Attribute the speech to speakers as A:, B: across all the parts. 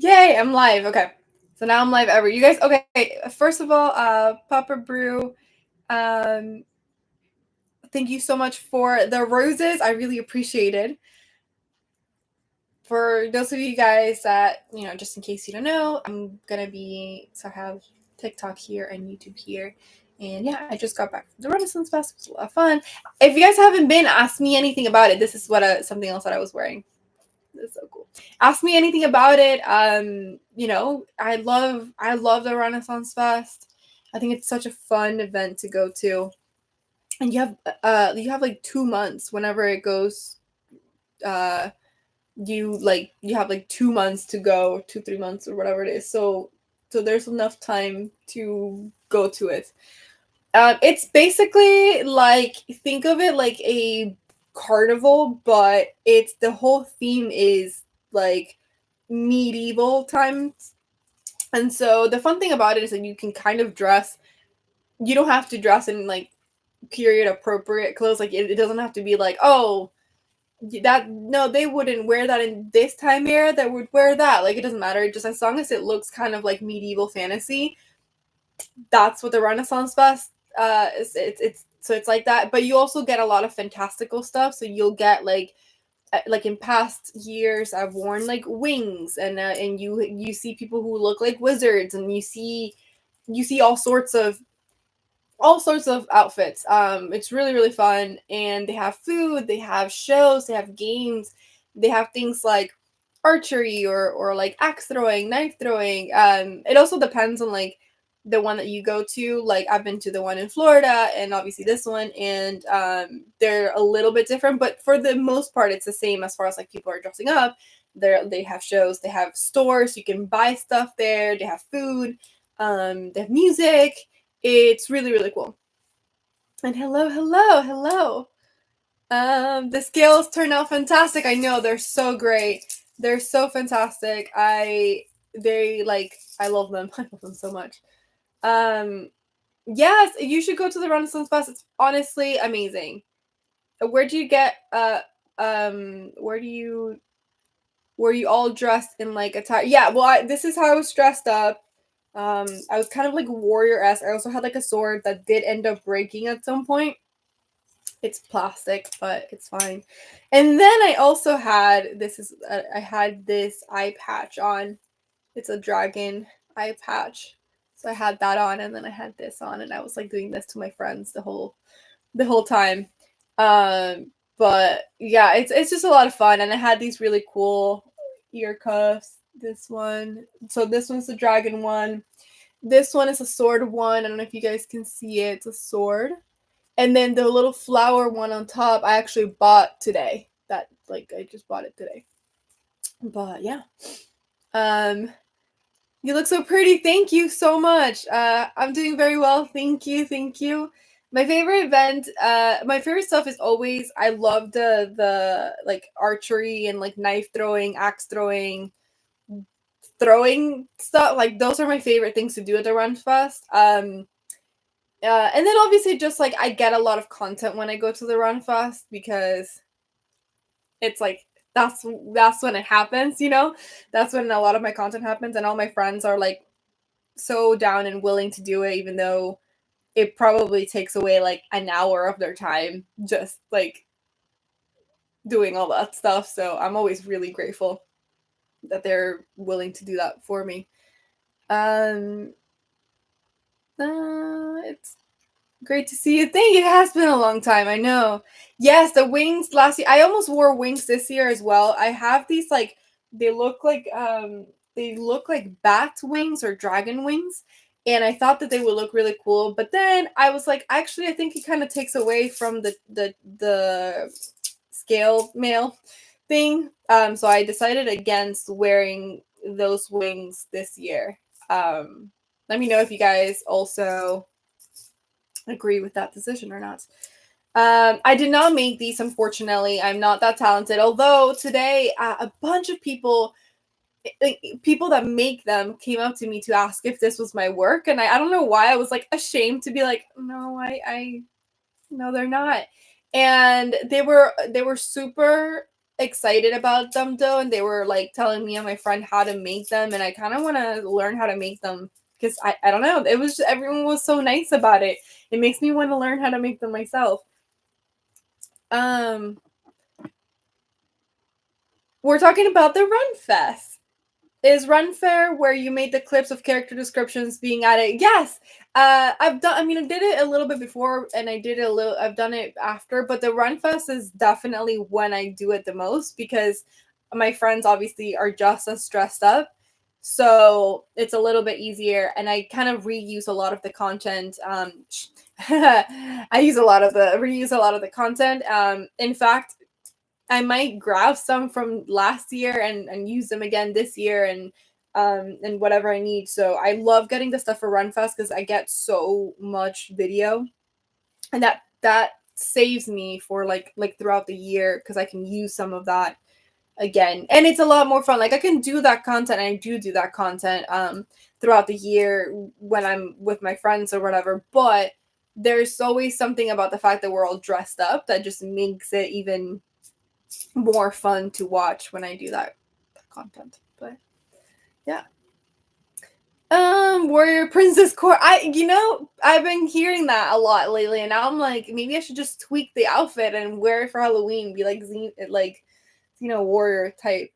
A: Yay, I'm live. Okay. So now I'm live ever. You guys, okay, first of all, Papa Brew, um, thank you so much for the roses. I really appreciate it. For those of you guys that, just in case you don't know, I have TikTok here and YouTube here. And yeah, I just got back from the Renaissance Fest. It was a lot of fun. If you guys haven't been, ask me anything about it. This is something else that I was wearing. It's so cool. Ask me anything about it. I love the Renaissance Fest. I think it's such a fun event to go to. And you have like 2 months whenever it goes. You have like 2 months to go, 2-3 months or whatever it is. So there's enough time to go to it. It's basically like, think of it like a carnival, but it's the whole theme is like medieval times. And so the fun thing about it is that you can kind of dress. You don't have to dress in like period appropriate clothes. Like it doesn't have to be like, oh, that no, they wouldn't wear that in this time era. That would wear that. Like it doesn't matter. Just as long as it looks kind of like medieval fantasy, that's what the Renaissance Fest it's so it's like that. But you also get a lot of fantastical stuff. So you'll get like in past years I've worn like wings, and you see people who look like wizards, and you see all sorts of outfits. It's really really fun, and they have food, they have shows, they have games, they have things like archery or like axe throwing, knife throwing. It also depends on like the one that you go to. Like I've been to the one in Florida and obviously this one, and they're a little bit different, but for the most part it's the same as far as like people are dressing up. They have shows, they have stores, you can buy stuff there, they have food, they have music. It's really, really cool. And hello, hello, hello. The scales turned out fantastic. I know, they're so great. They're so fantastic. I love them. I love them so much. Um, yes, you should go to the Renaissance Fest. It's honestly amazing. Where do you get where do you were you all dressed in like attire? Yeah, well, this is how I was dressed up. I was kind of like warrior-esque. I also had like a sword that did end up breaking at some point. It's plastic, but it's fine. And then I also had I had this eye patch on. It's a dragon eye patch. So I had that on, and then I had this on, and I was like doing this to my friends the whole time. But yeah, it's just a lot of fun, and I had these really cool ear cuffs. This one, so this one's the dragon one. This one is a sword one. I don't know if you guys can see it. It's a sword. And then the little flower one on top, I actually bought today. I just bought it today. But yeah. Um, you look so pretty. Thank you so much. I'm doing very well. Thank you. Thank you. My favorite stuff is always, I love the like archery and like knife throwing, axe throwing stuff. Like those are my favorite things to do at the Run Fest. And then obviously just like I get a lot of content when I go to the Run Fest, because it's like that's when it happens, That's when a lot of my content happens, and all my friends are like so down and willing to do it, even though it probably takes away like an hour of their time just like doing all that stuff. So I'm always really grateful that they're willing to do that for me. It's great to see you. Thank you. It has been a long time. I know. Yes, the wings last year. I almost wore wings this year as well. I have these like they look like bat wings or dragon wings, and I thought that they would look really cool. But then I was like, actually, I think it kind of takes away from the scale mail thing. So I decided against wearing those wings this year. Let me know if you guys also agree with that decision or not. I did not make these, unfortunately. I'm not that talented. Although today, a bunch of people that make them came up to me to ask if this was my work, and I don't know why I was like ashamed to be like, no, I no, they're not. And they were super excited about them though, and they were like telling me and my friend how to make them, and I kind of want to learn how to make them because I don't know, it was just, everyone was so nice about it. It makes me want to learn how to make them myself. Um, we're talking about the Run Fest. Is Run Fair where you made the clips of character descriptions being added? Yes. I've done, I mean, I did it a little bit before and I did it a little, I've done it after, but the Run Fest is definitely when I do it the most because my friends obviously are just as stressed up. So it's a little bit easier and I kind of reuse a lot of the content. I use a lot of the, reuse a lot of the content. In fact, I might grab some from last year and use them again this year and whatever I need. So I love getting the stuff for Runfest because I get so much video and that saves me for like throughout the year because I can use some of that again. And it's a lot more fun. Like I can do that content and I do that content throughout the year when I'm with my friends or whatever, but there's always something about the fact that we're all dressed up that just makes it even more fun to watch when I do that content. But yeah. Warrior Princess Core. I've been hearing that a lot lately, and now I'm like, maybe I should just tweak the outfit and wear it for Halloween, be like warrior type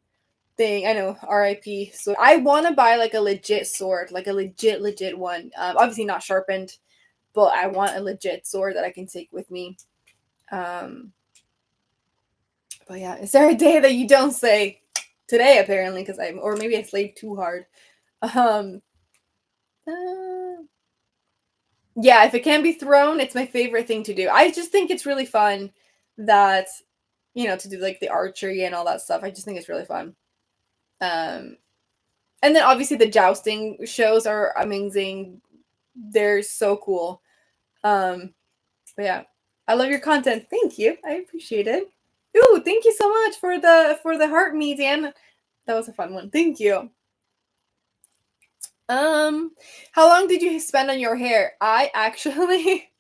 A: thing. I know, R.I.P. So I want to buy like a legit sword, like a legit one. Obviously not sharpened, but I want a legit sword that I can take with me. Um, But yeah, is there a day that you don't say today? Apparently, because or maybe I slaved too hard. Um, uh, yeah, if it can be thrown, it's my favorite thing to do. I just think it's really fun that to do like the archery and all that stuff. I just think it's really fun. Um, and then obviously the jousting shows are amazing. They're so cool. Um, but yeah, I love your content. Thank you. I appreciate it. Ooh, thank you so much for the heart me, Dan. That was a fun one. Thank you. Um, how long did you spend on your hair? I actually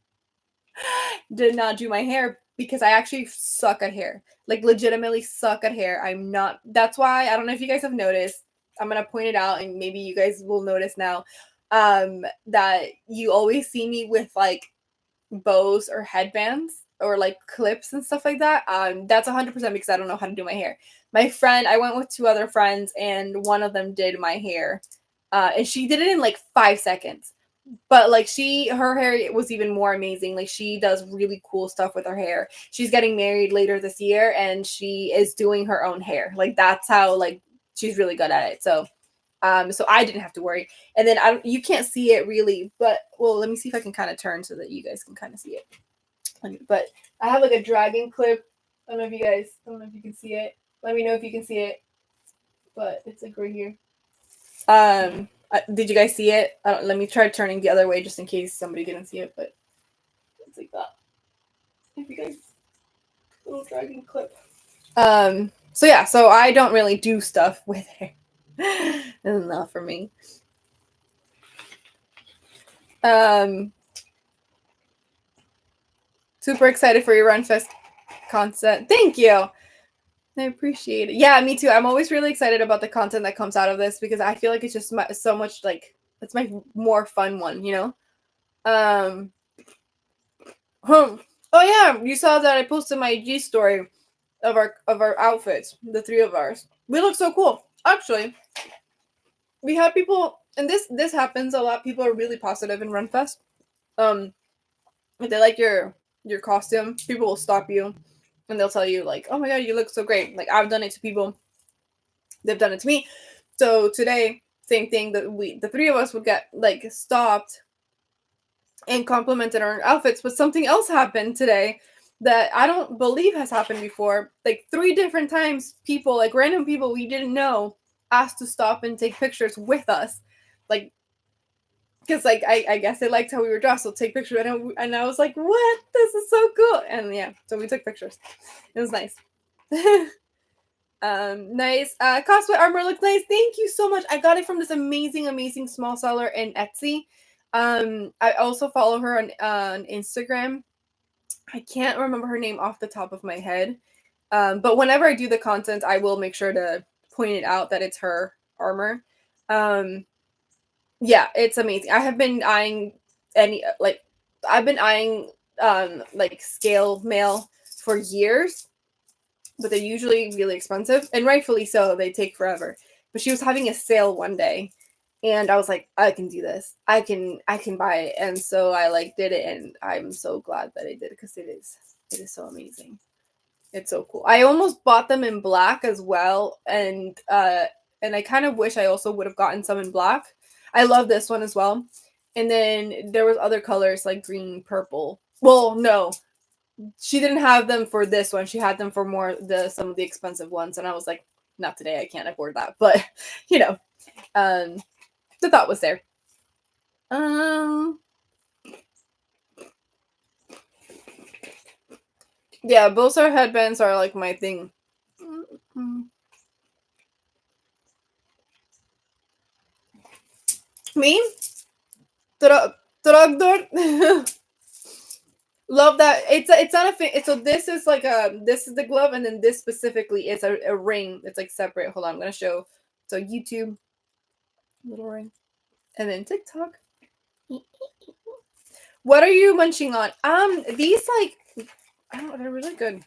A: did not do my hair because I actually suck at hair. Like legitimately suck at hair. I'm not That's why I don't know if you guys have noticed. I'm going to point it out and maybe you guys will notice now that you always see me with like bows or headbands or like clips and stuff like that. That's 100% because I don't know how to do my hair. I went with two other friends and one of them did my hair. And she did it in like 5 seconds. But like her hair was even more amazing. Like she does really cool stuff with her hair. She's getting married later this year and she is doing her own hair. Like that's how like she's really good at it. So I didn't have to worry. And then you can't see it really, but well, let me see if I can kind of turn so that you guys can kind of see it. But I have like a dragon clip. I don't know if you can see it. Let me know if you can see it. But it's like right here. Did you guys see it? Let me try turning the other way just in case somebody didn't see it. But it's like that. If you guys, little dragon clip. So yeah, so I don't really do stuff with hair. This is not for me. Super excited for your Runfest content. Thank you. I appreciate it. Yeah, me too. I'm always really excited about the content that comes out of this because I feel like it's just so much like it's my more fun one, you know. Um. Oh yeah, you saw that I posted my G story of our outfits, the three of ours. We look so cool. Actually, we had people, and this happens a lot. People are really positive in Runfest. If they like your costume, people will stop you and they'll tell you like, "Oh my god, you look so great!" Like I've done it to people, they've done it to me. So today, same thing that the three of us would get like stopped and complimented our outfits, but something else happened today that I don't believe has happened before. Like 3 different times, people, like random people we didn't know, asked to stop and take pictures with us, like because like I guess they liked how we were dressed, so take pictures. And I was like, what? This is so cool. And yeah, so we took pictures. It was nice. Nice. Cosplay armor looks nice. Thank you so much. I got it from this amazing small seller in Etsy. I also follow her on Instagram. I can't remember her name off the top of my head. But whenever I do the content, I will make sure to point it out that it's her armor. Um, yeah, it's amazing. I have been eyeing any like I've been eyeing like scale mail for years, but they're usually really expensive, and rightfully so. They take forever. But she was having a sale one day, and I was like, I can do this. I can buy it, and so I like did it, and I'm so glad that I did it because it is so amazing. It's so cool. I almost bought them in black as well, and I kind of wish I also would have gotten some in black. I love this one as well. And then there was other colors like green, purple. Well, no, she didn't have them for this one. She had them for more the some of the expensive ones, and I was like, not today. I can't afford that. But you know, um, the thought was there. Um, yeah, Bolsar headbands are like my thing. Me, Trogdor. Love that. It's not a thing. So this is like this is the glove, and then this specifically is a ring. It's like separate. Hold on, I'm gonna show. So YouTube, little ring, and then TikTok. What are you munching on? These like I don't know, they're really good.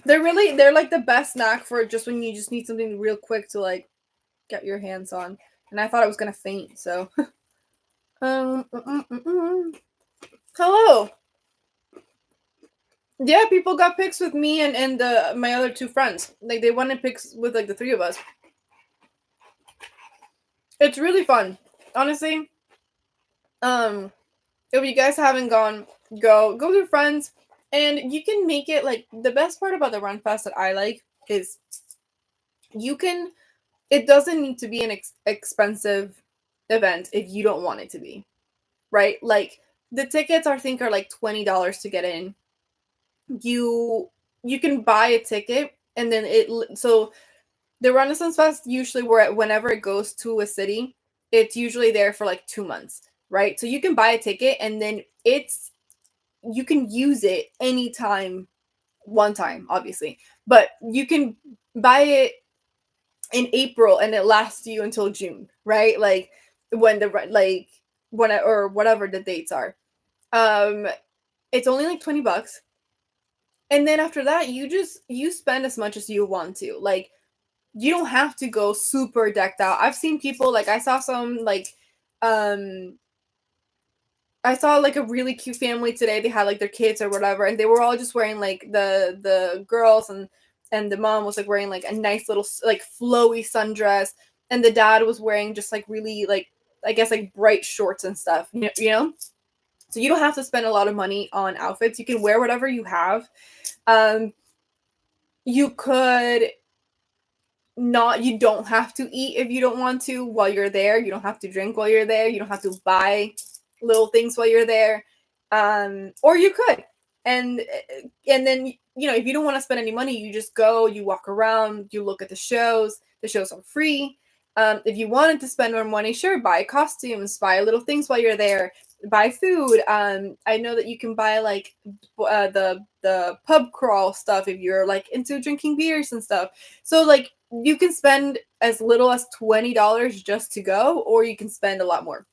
A: They're like the best snack for just when you just need something real quick to like get your hands on. And I thought I was gonna faint, so hello. Yeah, people got pics with me and my other two friends. Like they wanted pics with like the three of us. It's really fun. Honestly. Um if you guys haven't gone, go with your friends, and you can make it like the best part about the Run Fest that I like is you can it doesn't need to be an expensive event if you don't want it to be, right? Like the tickets I think are like $20 to get in. You can buy a ticket, and then so the Renaissance Fest usually whenever it goes to a city, it's usually there for like 2 months, right? So you can buy a ticket, and then you can use it anytime, one time, obviously, but you can buy it in April and it lasts you until June, right? Like when the like when or whatever the dates are. Um, it's only like $20, and then after that, you spend as much as you want to. Like you don't have to go super decked out. I've seen people like I saw some like um I saw like a really cute family today. They had like their kids or whatever, and they were all just wearing like the girls and the mom was like wearing like a nice little like flowy sundress, and the dad was wearing just like really like I guess like bright shorts and stuff. You know. So you don't have to spend a lot of money on outfits. You can wear whatever you have. Um, you could not you don't have to eat if you don't want to while you're there. You don't have to drink while you're there. You don't have to buy little things while you're there. Or you could. And then if you don't want to spend any money, you just go, you walk around, you look at the shows. The shows are free. If you wanted to spend more money, sure, buy costumes, buy little things while you're there, buy food. I know that you can buy like the pub crawl stuff if you're like into drinking beers and stuff. So like you can spend as little as $20 just to go, or you can spend a lot more.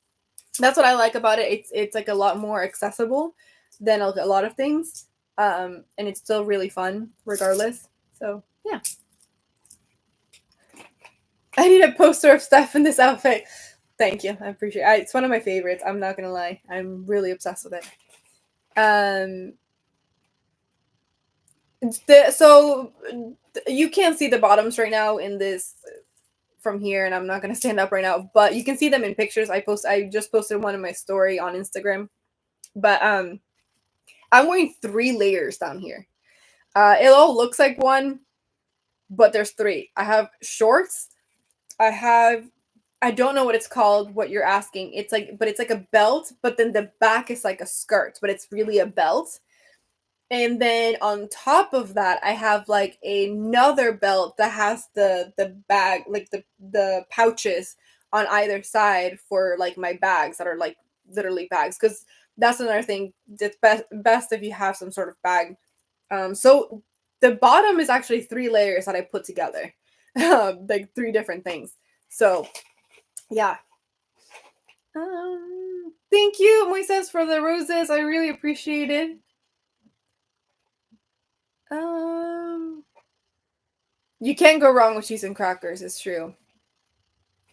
A: That's what I like about it. It's like a lot more accessible than a lot of things, and it's still really fun regardless. So yeah, I need a poster of Steph in this outfit. Thank you, I appreciate it. It's one of my favorites. I'm not gonna lie, I'm really obsessed with it. Um, so you can't see the bottoms right now in this from here, and I'm not gonna stand up right now, but you can see them in pictures. I just posted one in my story on Instagram, but I'm wearing 3 layers down here. It all looks like one, but there's 3. I have shorts. I don't know what it's called. What you're asking? But it's like a belt, but then the back is like a skirt, but it's really a belt. And then on top of that, I have like another belt that has the bag, like the pouches on either side for like my bags that are like literally bags. Because That's another thing. It's best if you have some sort of bag. So the bottom is actually 3 layers that I put together, like 3 different things. So yeah. Thank you, Moises, for the roses. I really appreciate it. You can't go wrong with cheese and crackers. It's true.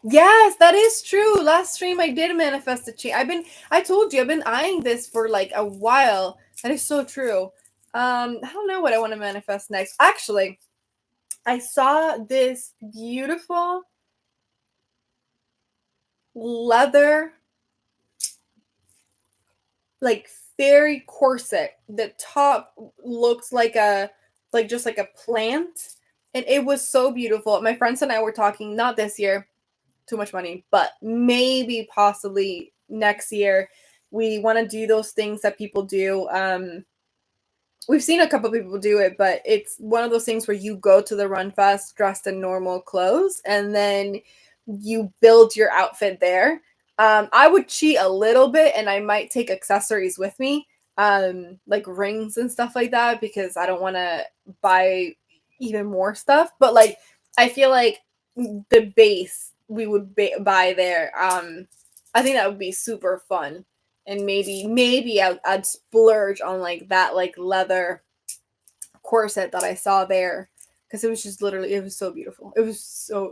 A: Yes, that is true. Last stream I did manifest a change. I told you, I've been eyeing this for like a while. That is so true. I don't know what I want to manifest next. Actually, I saw this beautiful leather, like fairy corset. The top looks like just like a plant. And it was so beautiful. My friends and I were talking, not this year, too much money, but maybe possibly next year. We want to do those things that people do. We've seen a couple people do it, but it's one of those things where you go to the Run Fest dressed in normal clothes and then you build your outfit there. I would cheat a little bit and I might take accessories with me, like rings and stuff like that, because I don't want to buy even more stuff. But like, I feel like the base we would buy there. I think that would be super fun, and maybe I'd splurge on like that like leather corset that I saw there, because it was just literally, it was so beautiful. It was so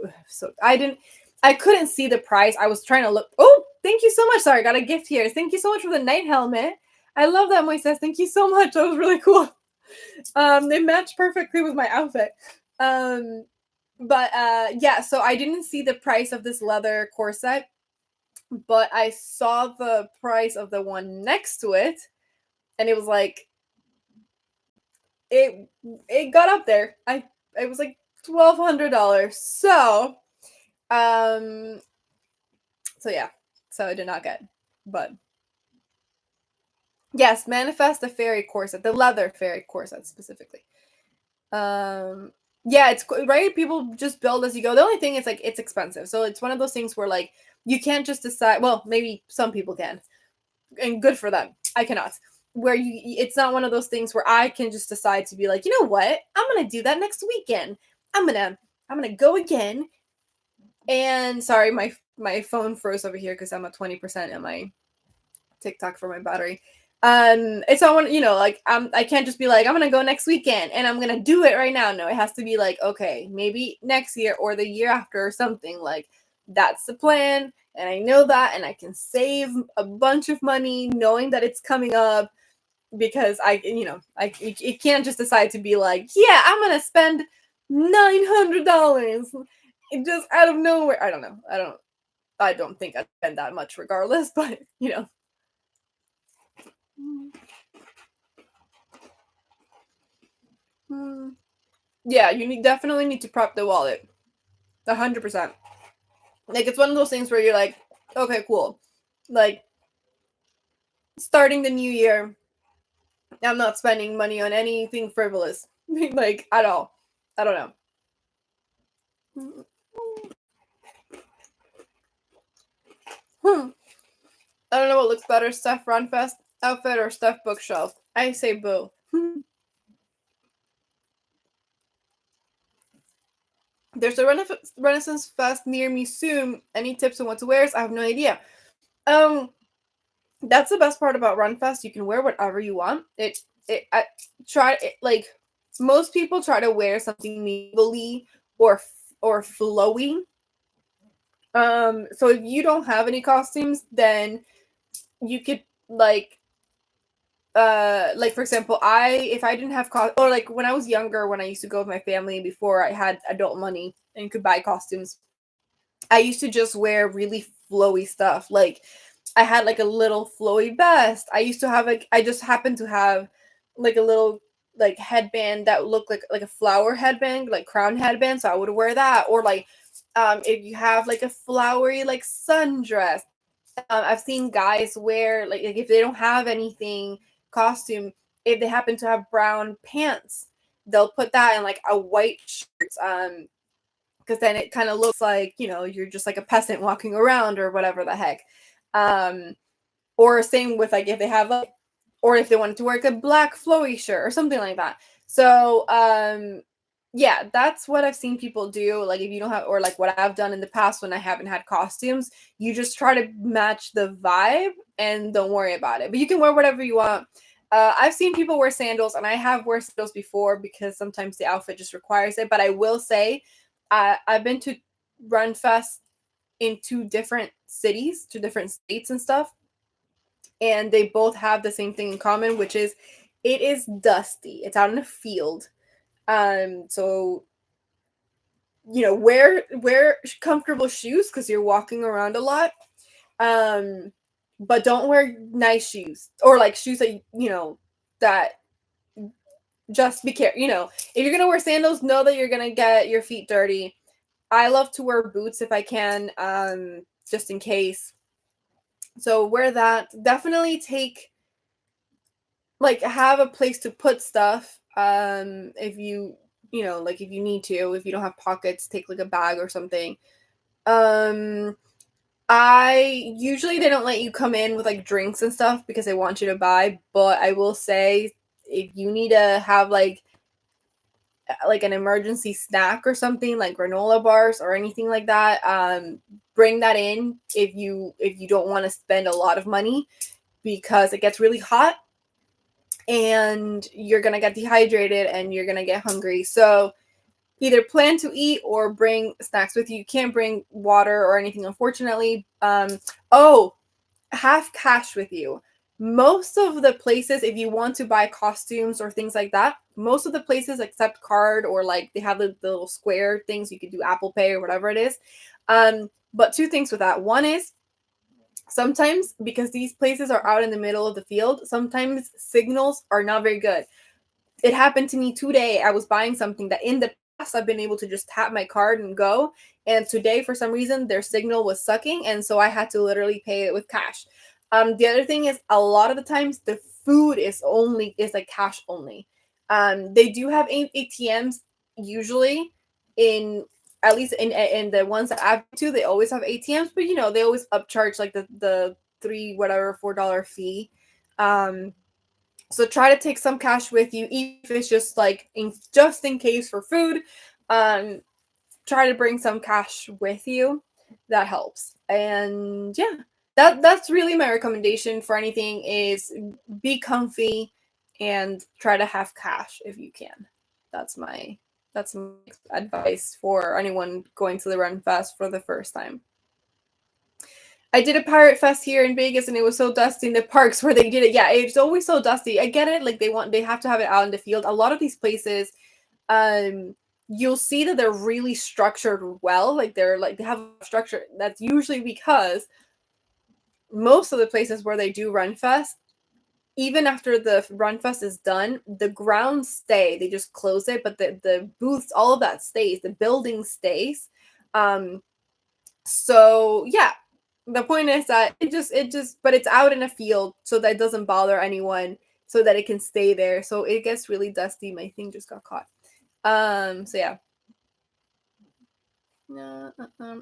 A: I couldn't see the price. I was trying to look. Oh, thank you so much. Sorry, I got a gift here. Thank you so much for the night helmet. I love that, Moises. Thank you so much. That was really cool. They matched perfectly with my outfit. But yeah, so I didn't see the price of this leather corset, but I saw the price of the one next to it, and it was like it got up there. It was like $1,200. Um so yeah. So I did not get. But yes, manifest a fairy corset, the leather fairy corset specifically. Yeah, it's right. People just build as you go. The only thing is like it's expensive, so it's one of those things where like you can't just decide. Well, maybe some people can, and good for them. I cannot. Where it's not one of those things where I can just decide to be like, you know what, I'm gonna do that next weekend. I'm gonna go again. And sorry, my phone froze over here because I'm at 20% on my TikTok for my battery. It's not one, like I can't just be like, I'm gonna go next weekend and I'm gonna do it right now. No, it has to be like, okay, maybe next year or the year after or something. Like that's the plan, and I know that, and I can save a bunch of money knowing that it's coming up, because it can't just decide to be like, yeah, I'm gonna spend $900 just out of nowhere. I don't know. I don't think I'd spend that much regardless, but yeah, you definitely need to prep the wallet, 100%. Like it's one of those things where you're like, okay, cool. Like starting the new year, I'm not spending money on anything frivolous, like at all. I don't know. I don't know what looks better, Steph Runfest outfit or Steph bookshelf. I say boo. There's a Renaissance Fest near me soon. Any tips on what to wear? I have no idea. That's the best part about Runfest. You can wear whatever you want. I try it, like most people try to wear something medievally or flowy. So if you don't have any costumes, then you could like for example, if I didn't have or like when I was younger, when I used to go with my family before I had adult money and could buy costumes, I used to just wear really flowy stuff. Like I had like a little flowy vest. I just happened to have like a little like headband that looked like a flower headband, like crown headband, so I would wear that. Or like if you have like a flowery like sundress. I've seen guys wear like if they don't have anything costume, if they happen to have brown pants, they'll put that in like a white shirt. Because then it kind of looks like you're just like a peasant walking around or whatever the heck. Or same with like if they have like, or if they wanted to wear like a black flowy shirt or something like that. So yeah, that's what I've seen people do. Like if you don't have, or like what I've done in the past when I haven't had costumes, you just try to match the vibe and don't worry about it. But you can wear whatever you want. I've seen people wear sandals, and I have worn sandals before because sometimes the outfit just requires it. But I will say, I've been to Run Fest in two different cities, two different states and stuff, and they both have the same thing in common, which is it is dusty. It's out in a field. So wear comfortable shoes because you're walking around a lot. Um, but don't wear nice shoes or like shoes that that just be careful. If you're gonna wear sandals, know that you're gonna get your feet dirty. I love to wear boots if I can, just in case. So wear that. Definitely take like have a place to put stuff. If like if you need to, if you don't have pockets, take like a bag or something. Um I usually they don't let you come in with like drinks and stuff because they want you to buy, but I will say if you need to have like an emergency snack or something like granola bars or anything like that, bring that in if you don't want to spend a lot of money because it gets really hot and you're gonna get dehydrated and you're gonna get hungry. So either plan to eat or bring snacks with you. You can't bring water or anything, unfortunately. Oh, have cash with you. Most of the places, if you want to buy costumes or things like that, most of the places accept card or like they have the little square things you could do Apple Pay or whatever it is. But two things with that. One is sometimes because these places are out in the middle of the field, sometimes signals are not very good. It happened to me today. I was buying something that in the past I've been able to just tap my card and go. And today, for some reason, their signal was sucking. And so I had to literally pay it with cash. The other thing is a lot of the times the food is like cash only. They do have ATMs usually in at least in the ones that I've been to, they always have ATMs, but they always upcharge like the three whatever $4 fee. Um, so try to take some cash with you, even if it's just like just in case for food. Um, Try to bring some cash with you. That helps. And yeah, that's really my recommendation for anything is be comfy and try to have cash if you can. That's my that's my advice for anyone going to the Run Fest for the first time. I did a pirate fest here in Vegas and it was so dusty in the parks where they did it. Yeah, it's always so dusty. I get it. Like they have to have it out in the field. A lot of these places, you'll see that they're really structured well. Like they have a structure. That's usually because most of the places where they do Run Fest, even after the Run Fest is done, the grounds stay. They just close it, but the booths, all of that stays. The building stays. Um, so yeah, the point is that but it's out in a field so that it doesn't bother anyone, so that it can stay there. So it gets really dusty. My thing just got caught. So yeah.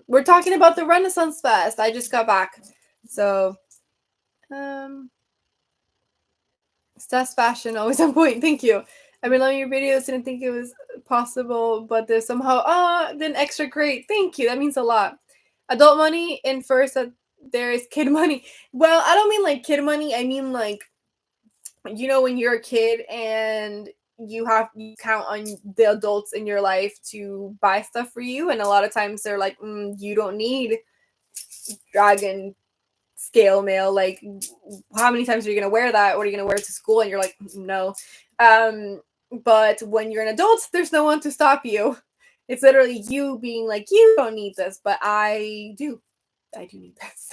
A: We're talking about the Renaissance Fest. I just got back. So Stas fashion always on point. Thank you. I've been loving your videos. Didn't think it was possible, but there's somehow then extra great. Thank you. That means a lot. Adult money infers that there is kid money. Well, I don't mean like kid money. I mean like when you're a kid and you count on the adults in your life to buy stuff for you, and a lot of times they're like, you don't need dragon scale mail. Like, how many times are you gonna wear that? What are you gonna wear it to school? And you're like, no. But when you're an adult, there's no one to stop you. It's literally you being like, you don't need this, but I do. I do need this.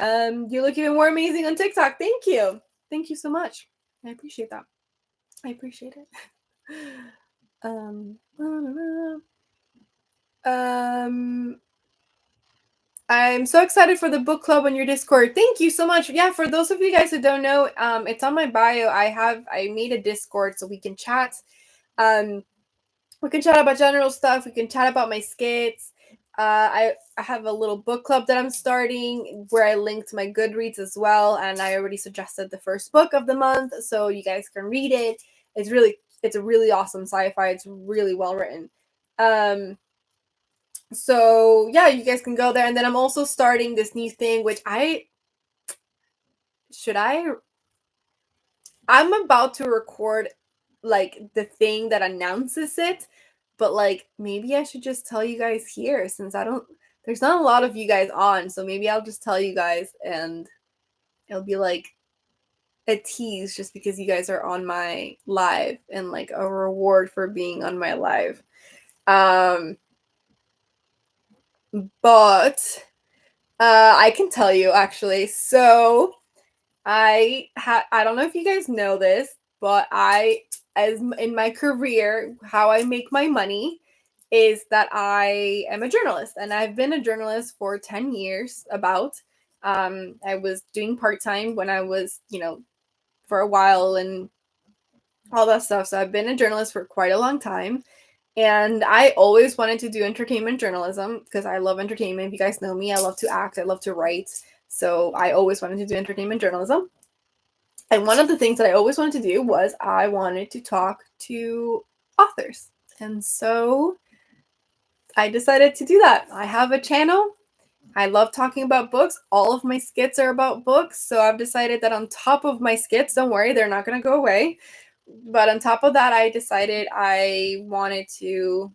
A: So, you look even more amazing on TikTok. Thank you. Thank you so much. I appreciate that. I appreciate it. I'm so excited for the book club on your Discord. Thank you so much. Yeah, for those of you guys who don't know, it's on my bio. I made a Discord so we can chat. We can chat about general stuff. We can chat about my skits. I have a little book club that I'm starting where I linked my Goodreads as well, and I already suggested the first book of the month, so you guys can read it. It's a really awesome sci-fi. It's really well written. So yeah, you guys can go there, and then I'm also starting this new thing, which should I I'm about to record like the thing that announces it, but like maybe I should just tell you guys here since I don't there's not a lot of you guys on, so maybe I'll just tell you guys and it'll be like a tease just because you guys are on my live and like a reward for being on my live. Um but I can tell you actually. So I don't know if you guys know this, but as in my career, how I make my money is that I am a journalist, and I've been a journalist for 10 years about. I was doing part-time when I was, for a while and all that stuff. So I've been a journalist for quite a long time. And I always wanted to do entertainment journalism because I love entertainment. If you guys know me, I love to act, I love to write. So I always wanted to do entertainment journalism. And one of the things that I always wanted to do was I wanted to talk to authors. And so I decided to do that. I have a channel. I love talking about books. All of my skits are about books. So I've decided that on top of my skits, don't worry, they're not going to go away. But on top of that, I decided I wanted to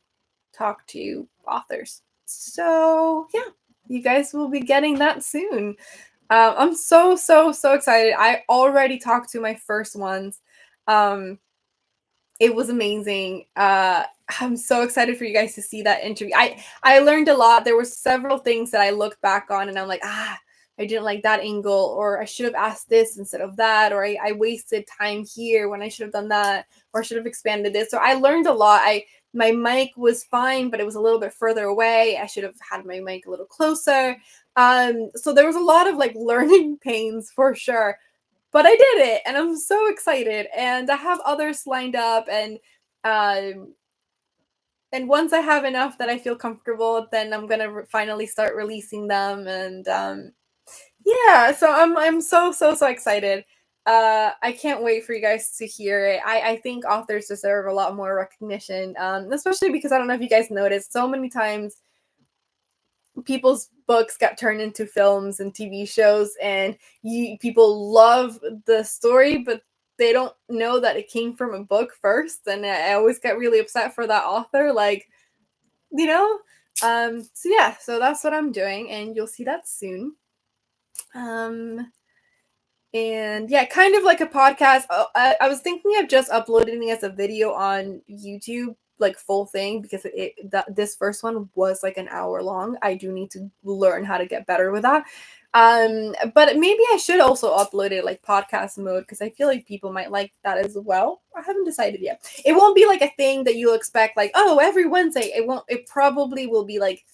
A: talk to authors. So yeah, you guys will be getting that soon. I'm so excited. I already talked to my first ones. Um, it was amazing. I'm so excited for you guys to see that interview. I learned a lot. There were several things that I looked back on and I'm like, I didn't like that angle, or I should have asked this instead of that, or I wasted time here when I should have done that, or I should have expanded this. So I learned a lot. My mic was fine, but it was a little bit further away. I should have had my mic a little closer. So there was a lot of like learning pains for sure. But I did it, and I'm so excited. And I have others lined up, um, and once I have enough that I feel comfortable, then I'm gonna finally start releasing them. And yeah, so I'm so excited. I can't wait for you guys to hear it. I think authors deserve a lot more recognition, especially because I don't know if you guys noticed, so many times people's books got turned into films and TV shows, and people love the story, but they don't know that it came from a book first. And I always get really upset for that author, like, you know. So yeah, so that's what I'm doing, and you'll see that soon. And yeah, kind of like a podcast. I was thinking of just uploading it as a video on YouTube, like full thing, because this first one was like an hour long. I do need to learn how to get better with that. But maybe I should also upload it like podcast mode because I feel like people might like that as well. I haven't decided yet. It won't be like a thing that you'll expect, like, oh, every Wednesday. It won't. It probably will be like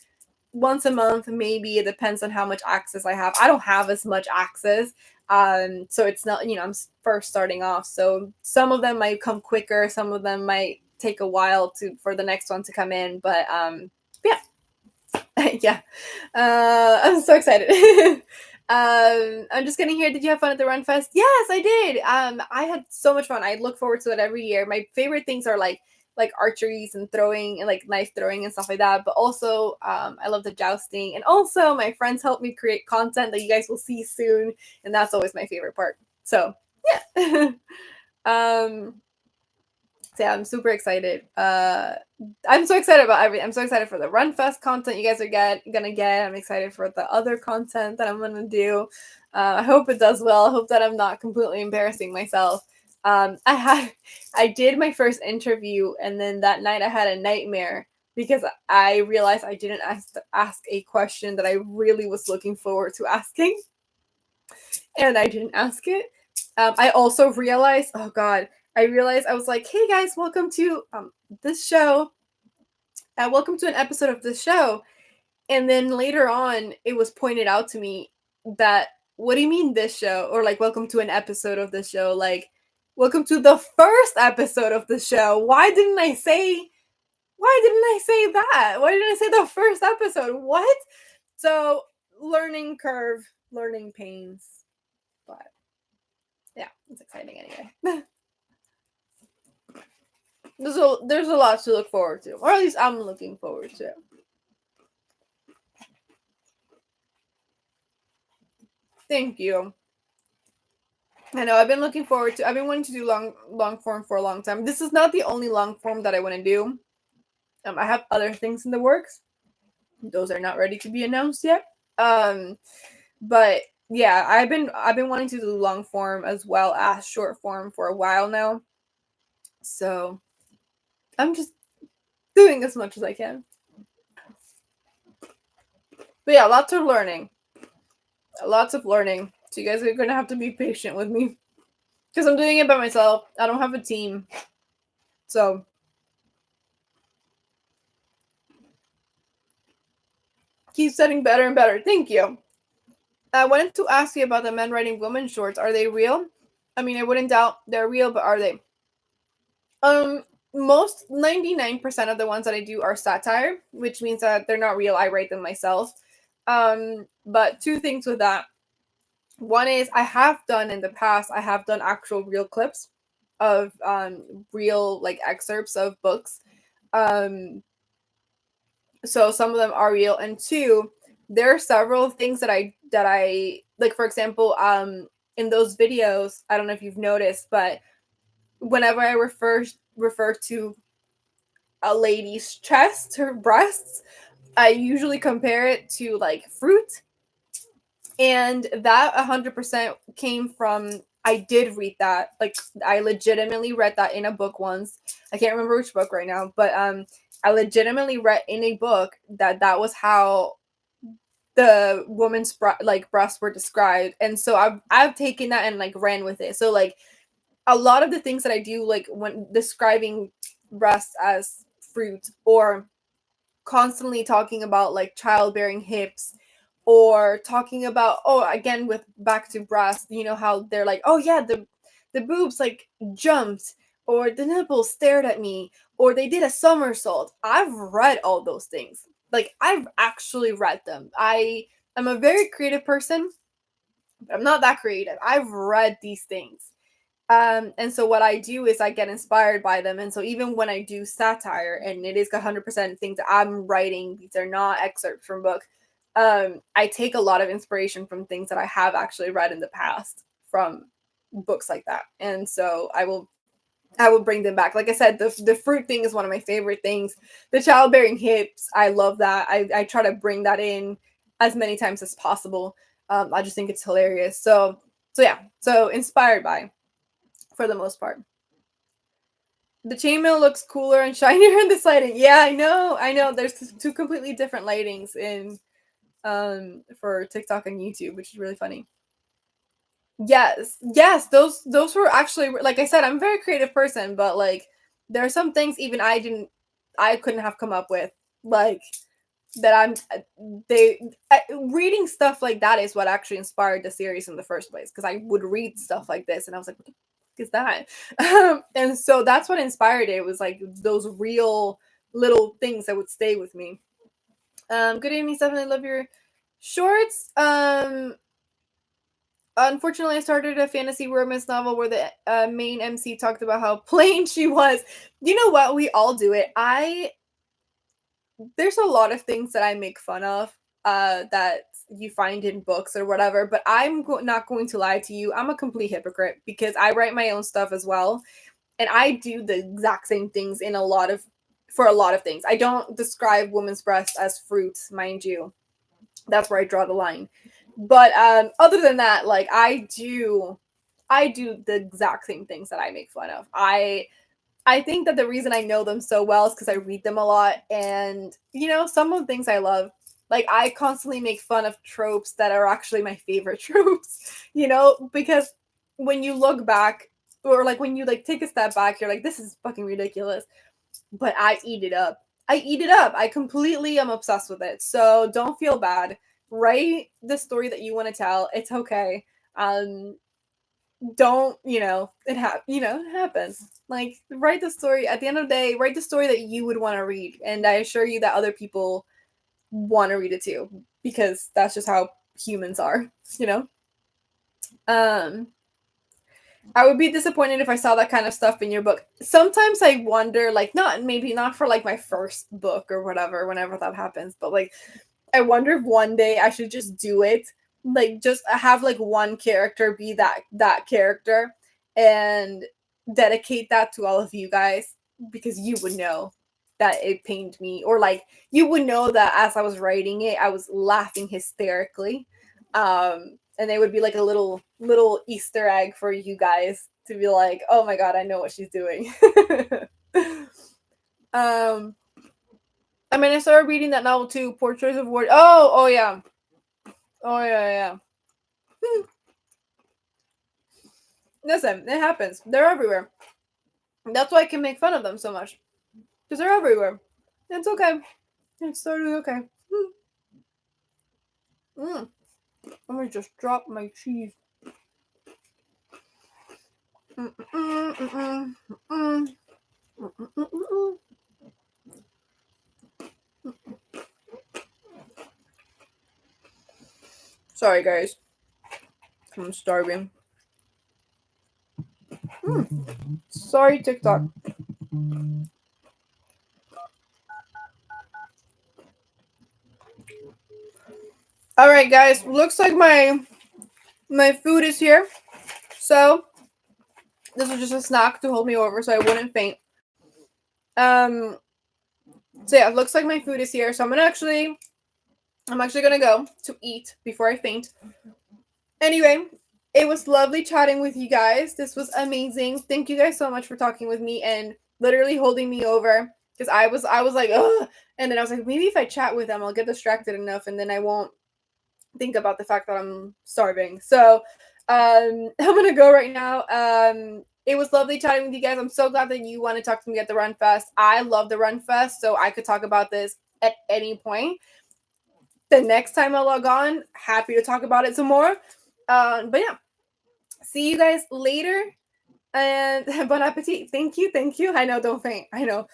A: once a month, maybe. It depends on how much access I have. I don't have as much access. So it's not, I'm first starting off. So some of them might come quicker, some of them might take a while for the next one to come in. But yeah. Yeah. I'm so excited. I'm just getting here. Did you have fun at the Run Fest? Yes, I did. I had so much fun. I look forward to it every year. My favorite things are like archeries and throwing and like knife throwing and stuff like that. But also, I love the jousting, and also my friends help me create content that you guys will see soon, and that's always my favorite part. So yeah. um, so yeah, I'm super excited. I'm so excited about everything. I'm so excited for the Run Fest content you guys are gonna get. I'm excited for the other content that I'm gonna do. I hope it does well. I hope that I'm not completely embarrassing myself. I did my first interview, and then that night I had a nightmare because I realized I didn't ask a question that I really was looking forward to asking, and I didn't ask it. I also realized, oh god, I realized I was like, hey guys, welcome to this show. Welcome to an episode of this show. And then later on, it was pointed out to me that, what do you mean this show? Or like, welcome to an episode of this show. Like, welcome to the first episode of the show. Why didn't I say Why didn't I say that? Why didn't I say the first episode? What? So, learning curve, learning pains. But yeah, it's exciting anyway. there's a lot to look forward to. Or at least I'm looking forward to. Thank you. I know I've been looking forward to. I've been wanting to do long form for a long time. This is not the only long form that I want to do. I have other things in the works. Those are not ready to be announced yet. But yeah, I've been wanting to do long form as well as short form for a while now. So I'm just doing as much as I can. But yeah, lots of learning. Lots of learning. So you guys are gonna have to be patient with me. Because I'm doing it by myself. I don't have a team. So keep getting better and better. Thank you. I wanted to ask you about the men writing women shorts. Are they real? I mean, I wouldn't doubt they're real, but are they? Um, most 99% of the ones that I do are satire, which means that they're not real. I write them myself. But two things with that. One is I have done in the past, I have done actual real clips of real like excerpts of books. Um, so some of them are real, and two, there are several things that I like. For example, in those videos, I don't know if you've noticed, but whenever I refer to a lady's chest, her breasts, I usually compare it to like fruit. And that 100% came from, I did read that. Like, I legitimately read that in a book once. I can't remember which book right now, but I legitimately read in a book that that was how the woman's breasts were described. And so I've taken that and like ran with it. So like a lot of the things that I do, like when describing breasts as fruit, or constantly talking about like childbearing hips, or talking about, oh, again with back to breast, you know how they're like, oh yeah, the boobs like jumped, or the nipples stared at me, or they did a somersault. I've read all those things. Like, I've actually read them. I am a very creative person, but I'm not that creative. I've read these things. And so what I do is I get inspired by them. And so even when I do satire, and it is 100% things that I'm writing, these are not excerpts from book. I take a lot of inspiration from things that I have actually read in the past from books like that. And so I will bring them back. Like I said, the fruit thing is one of my favorite things. The childbearing hips, I love that. I try to bring that in as many times as possible. I just think it's hilarious. So yeah, so inspired by, for the most part. The chainmail looks cooler and shinier in this lighting. Yeah, I know. There's two completely different lightings in for TikTok and YouTube, which is really funny. Yes, those were actually, like I said, I'm a very creative person, but like there are some things even I couldn't have come up with, like that they reading stuff like that is what actually inspired the series in the first place, because I would read stuff like this and I was like, what the fuck is that? And so that's what inspired it. It was like those real little things that would stay with me. Good evening, Stephen. I love your shorts. Unfortunately, I started a fantasy romance novel where the main MC talked about how plain she was. You know what? We all do it. There's a lot of things that I make fun of that you find in books or whatever, but I'm not going to lie to you. I'm a complete hypocrite because I write my own stuff as well, and I do the exact same things for a lot of things. I don't describe women's breasts as fruits, mind you. That's where I draw the line. But other than that, like I do the exact same things that I make fun of. I think that the reason I know them so well is because I read them a lot, and some of the things I love. Like, I constantly make fun of tropes that are actually my favorite tropes, because when you look back, or like when you like take a step back, you're like, this is fucking ridiculous. But I eat it up. I eat it up. I completely am obsessed with it. So don't feel bad. Write the story that you want to tell. It's okay. Um don't, it happens. Like, write the story. At the end of the day, write the story that you would want to read, and I assure you that other people want to read it too, because that's just how humans are, you know. Um, I would be disappointed if I saw that kind of stuff in your book. Sometimes I wonder, like, not for like my first book or whatever, whenever that happens, but like, I wonder if one day I should just do it, like just have like one character be that character and dedicate that to all of you guys, because you would know that it pained me, or like you would know that as I was writing it I was laughing hysterically. And they would be like a little Easter egg for you guys to be like, oh my god, I know what she's doing. um I mean, I started reading that novel too, Portraits of War. Oh yeah. Oh yeah. Listen, it happens. They're everywhere. That's why I can make fun of them so much. Because they're everywhere. It's okay. It's totally okay. Let me just drop my cheese. Sorry, guys. I'm starving. Sorry, TikTok. All right, guys. Looks like my food is here. So this was just a snack to hold me over so I wouldn't faint. So yeah, it looks like my food is here. So I'm actually gonna go to eat before I faint. Anyway, it was lovely chatting with you guys. This was amazing. Thank you guys so much for talking with me and literally holding me over, because I was like, ugh. And then I was like, maybe if I chat with them, I'll get distracted enough, and then I won't think about the fact that I'm starving. So I'm gonna go right now. It was lovely chatting with you guys. I'm so glad that you want to talk to me at the Run Fest. I love the Run Fest, so I could talk about this at any point. The next time I log on, happy to talk about it some more. But yeah, see you guys later. And bon appetit. Thank you. I know, don't faint. I know.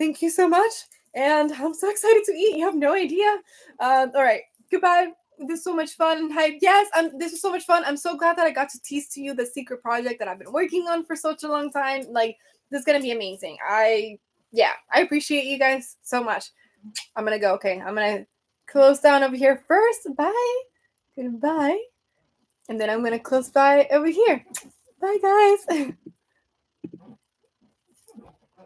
A: Thank you so much. And I'm so excited to eat. You have no idea. All right. Goodbye. This is so much fun. Hi. Yes, this is so much fun. I'm so glad that I got to tease to you the secret project that I've been working on for such a long time. Like, this is gonna be amazing. I appreciate you guys so much. I'm gonna go. Okay. I'm gonna close down over here first. Bye. Goodbye. And then I'm gonna close by over here. Bye, guys.